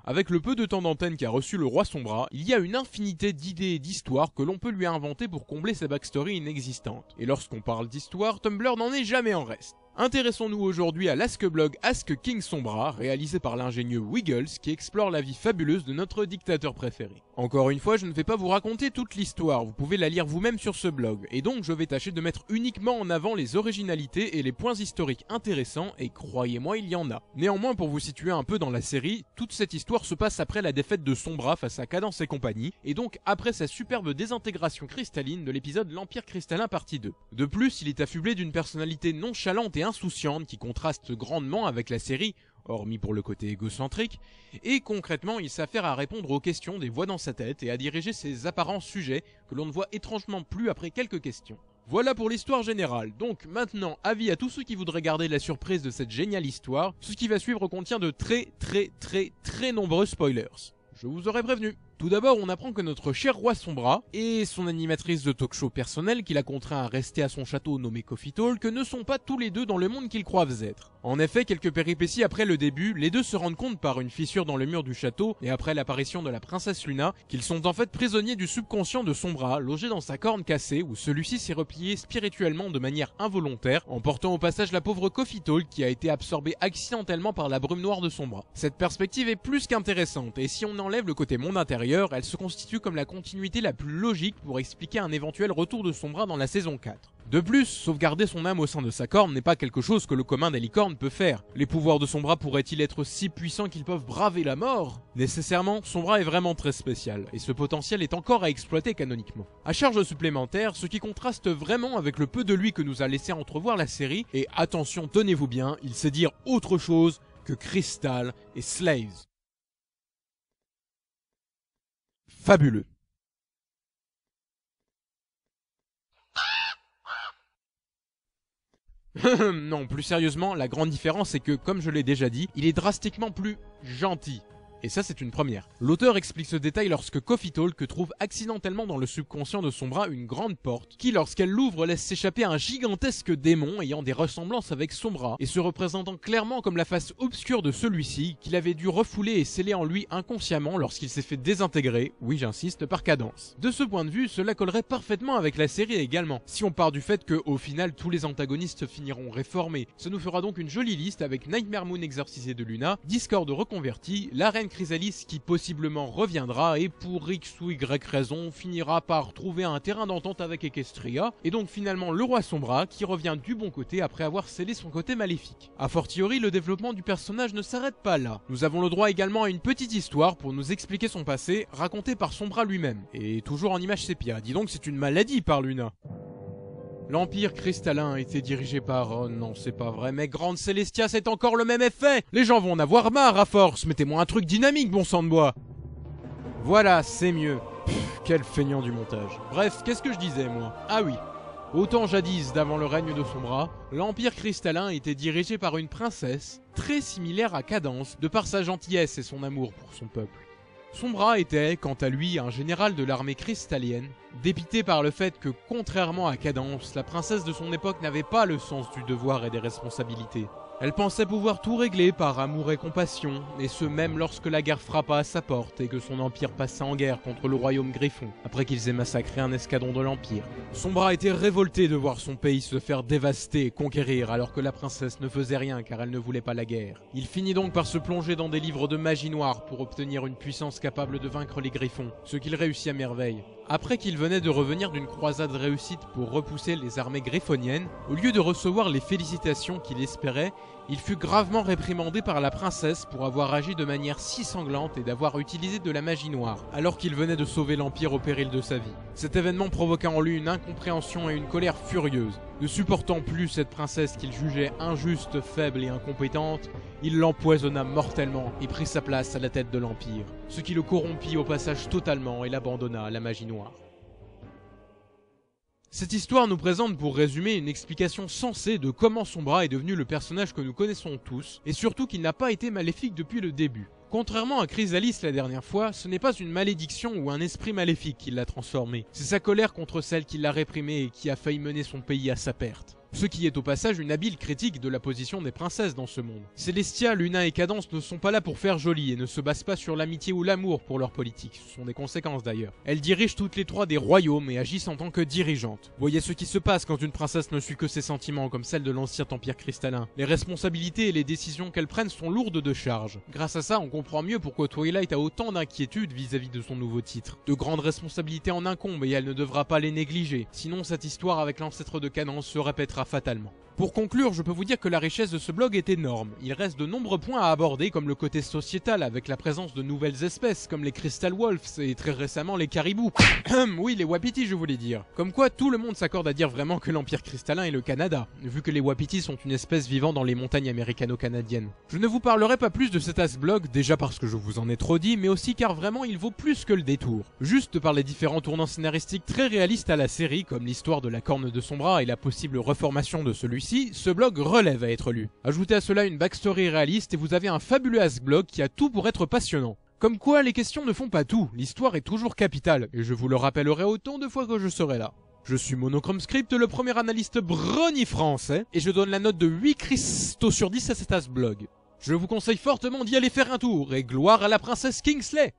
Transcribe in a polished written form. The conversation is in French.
Avec le peu de temps d'antenne qu'a reçu le roi Sombra, il y a une infinité d'idées et d'histoires que l'on peut lui inventer pour combler sa backstory inexistante. Et lorsqu'on parle d'histoire, Tumblr n'en est jamais en reste. Intéressons-nous aujourd'hui à l'Ask-blog Ask King Sombra, réalisé par l'ingénieux Wiggles, qui explore la vie fabuleuse de notre dictateur préféré. Encore une fois, je ne vais pas vous raconter toute l'histoire, vous pouvez la lire vous-même sur ce blog, et donc je vais tâcher de mettre uniquement en avant les originalités et les points historiques intéressants, et croyez-moi, il y en a. Néanmoins, pour vous situer un peu dans la série, toute cette histoire se passe après la défaite de Sombra face à Cadance et compagnie, et donc après sa superbe désintégration cristalline de l'épisode L'Empire Cristallin partie 2. De plus, il est affublé d'une personnalité nonchalante et insouciante qui contraste grandement avec la série, hormis pour le côté égocentrique, et concrètement il s'affaire à répondre aux questions des voix dans sa tête et à diriger ses apparents sujets que l'on ne voit étrangement plus après quelques questions. Voilà pour l'histoire générale, donc maintenant avis à tous ceux qui voudraient garder la surprise de cette géniale histoire, ce qui va suivre contient de très nombreux spoilers. Je vous aurais prévenu. Tout d'abord, on apprend que notre cher roi Sombra et son animatrice de talk-show personnelle qui l'a contraint à rester à son château nommé Coffee Talk ne sont pas tous les deux dans le monde qu'ils croient être. En effet, quelques péripéties après le début, les deux se rendent compte par une fissure dans le mur du château et après l'apparition de la princesse Luna qu'ils sont en fait prisonniers du subconscient de Sombra, logé dans sa corne cassée où celui-ci s'est replié spirituellement de manière involontaire, emportant au passage la pauvre Coffee Talk qui a été absorbée accidentellement par la brume noire de Sombra. Cette perspective est plus qu'intéressante et si on enlève le côté monde intérieur, elle se constitue comme la continuité la plus logique pour expliquer un éventuel retour de Sombra dans la saison 4. De plus, sauvegarder son âme au sein de sa corne n'est pas quelque chose que le commun des licornes peut faire. Les pouvoirs de Sombra pourraient-ils être si puissants qu'ils peuvent braver la mort? Nécessairement, Sombra est vraiment très spécial, et ce potentiel est encore à exploiter canoniquement. À charge supplémentaire, ce qui contraste vraiment avec le peu de lui que nous a laissé entrevoir la série, et attention, tenez-vous bien, il sait dire autre chose que Crystal et Slaves. Fabuleux. Non, plus sérieusement, la grande différence est que, comme je l'ai déjà dit, il est drastiquement plus gentil. Et ça c'est une première. L'auteur explique ce détail lorsque Coffee Talk trouve accidentellement dans le subconscient de Sombra une grande porte qui lorsqu'elle l'ouvre laisse s'échapper un gigantesque démon ayant des ressemblances avec Sombra et se représentant clairement comme la face obscure de celui-ci qu'il avait dû refouler et sceller en lui inconsciemment lorsqu'il s'est fait désintégrer, oui j'insiste, par Cadance. De ce point de vue, cela collerait parfaitement avec la série également, si on part du fait que au final tous les antagonistes finiront réformés. Ça nous fera donc une jolie liste avec Nightmare Moon exorcisé de Luna, Discord reconverti, la reine Chrysalis qui possiblement reviendra et pour X ou Y raison finira par trouver un terrain d'entente avec Equestria et donc finalement le roi Sombra qui revient du bon côté après avoir scellé son côté maléfique. A fortiori le développement du personnage ne s'arrête pas là. Nous avons le droit également à une petite histoire pour nous expliquer son passé racontée par Sombra lui-même et toujours en image sépia. Dis donc c'est une maladie par Luna. L'Empire Cristallin était dirigé par... Oh non, c'est pas vrai, mais Grande Célestia, c'est encore le même effet. Les gens vont en avoir marre à force. Mettez-moi un truc dynamique, bon sang de bois. Voilà, c'est mieux. Pff, quel feignant du montage. Bref, qu'est-ce que je disais, moi? Ah oui. Autant jadis, d'avant le règne de Sombra, l'Empire Cristallin était dirigé par une princesse, très similaire à Cadance, de par sa gentillesse et son amour pour son peuple. Sombra était, quant à lui, un général de l'armée cristallienne, dépité par le fait que, contrairement à Cadance, la princesse de son époque n'avait pas le sens du devoir et des responsabilités. Elle pensait pouvoir tout régler par amour et compassion, et ce même lorsque la guerre frappa à sa porte et que son empire passa en guerre contre le royaume Griffon, après qu'ils aient massacré un escadron de l'Empire. Sombra était révolté de voir son pays se faire dévaster et conquérir alors que la princesse ne faisait rien car elle ne voulait pas la guerre. Il finit donc par se plonger dans des livres de magie noire pour obtenir une puissance capable de vaincre les Griffons, ce qu'il réussit à merveille. Après qu'il venait de revenir d'une croisade réussite pour repousser les armées griffoniennes, au lieu de recevoir les félicitations qu'il espérait, il fut gravement réprimandé par la princesse pour avoir agi de manière si sanglante et d'avoir utilisé de la magie noire, alors qu'il venait de sauver l'Empire au péril de sa vie. Cet événement provoqua en lui une incompréhension et une colère furieuse. Ne supportant plus cette princesse qu'il jugeait injuste, faible et incompétente, il l'empoisonna mortellement et prit sa place à la tête de l'Empire, ce qui le corrompit au passage totalement et l'abandonna à la magie noire. Cette histoire nous présente pour résumer une explication sensée de comment Sombra est devenu le personnage que nous connaissons tous, et surtout qu'il n'a pas été maléfique depuis le début. Contrairement à Chrysalis la dernière fois, ce n'est pas une malédiction ou un esprit maléfique qui l'a transformé, c'est sa colère contre celle qui l'a réprimé et qui a failli mener son pays à sa perte. Ce qui est au passage une habile critique de la position des princesses dans ce monde. Célestia, Luna et Cadence ne sont pas là pour faire joli et ne se basent pas sur l'amitié ou l'amour pour leur politique, ce sont des conséquences d'ailleurs. Elles dirigent toutes les trois des royaumes et agissent en tant que dirigeantes. Voyez ce qui se passe quand une princesse ne suit que ses sentiments comme celle de l'ancien empire cristallin. Les responsabilités et les décisions qu'elles prennent sont lourdes de charges. Grâce à ça, on comprend mieux pourquoi Twilight a autant d'inquiétudes vis-à-vis de son nouveau titre. De grandes responsabilités en incombent et elle ne devra pas les négliger, sinon cette histoire avec l'ancêtre de Cadence se répétera fatalement. Pour conclure, je peux vous dire que la richesse de ce blog est énorme. Il reste de nombreux points à aborder comme le côté sociétal avec la présence de nouvelles espèces comme les Crystal Wolves et très récemment les caribous. Oui, les wapitis je voulais dire. Comme quoi tout le monde s'accorde à dire vraiment que l'Empire cristallin est le Canada, vu que les wapitis sont une espèce vivant dans les montagnes américano-canadiennes. Je ne vous parlerai pas plus de cet as-blog, déjà parce que je vous en ai trop dit, mais aussi car vraiment il vaut plus que le détour. Juste par les différents tournants scénaristiques très réalistes à la série, comme l'histoire de la corne de son bras et la possible reformation de celui-ci, ce blog relève à être lu. Ajoutez à cela une backstory réaliste et vous avez un fabuleux as-blog qui a tout pour être passionnant. Comme quoi, les questions ne font pas tout, l'histoire est toujours capitale, et je vous le rappellerai autant de fois que je serai là. Je suis Monochrome Script, le premier analyste brony français, et je donne la note de 8 cristaux sur 10 à cet as-blog. Je vous conseille fortement d'y aller faire un tour, et gloire à la princesse Kingsley!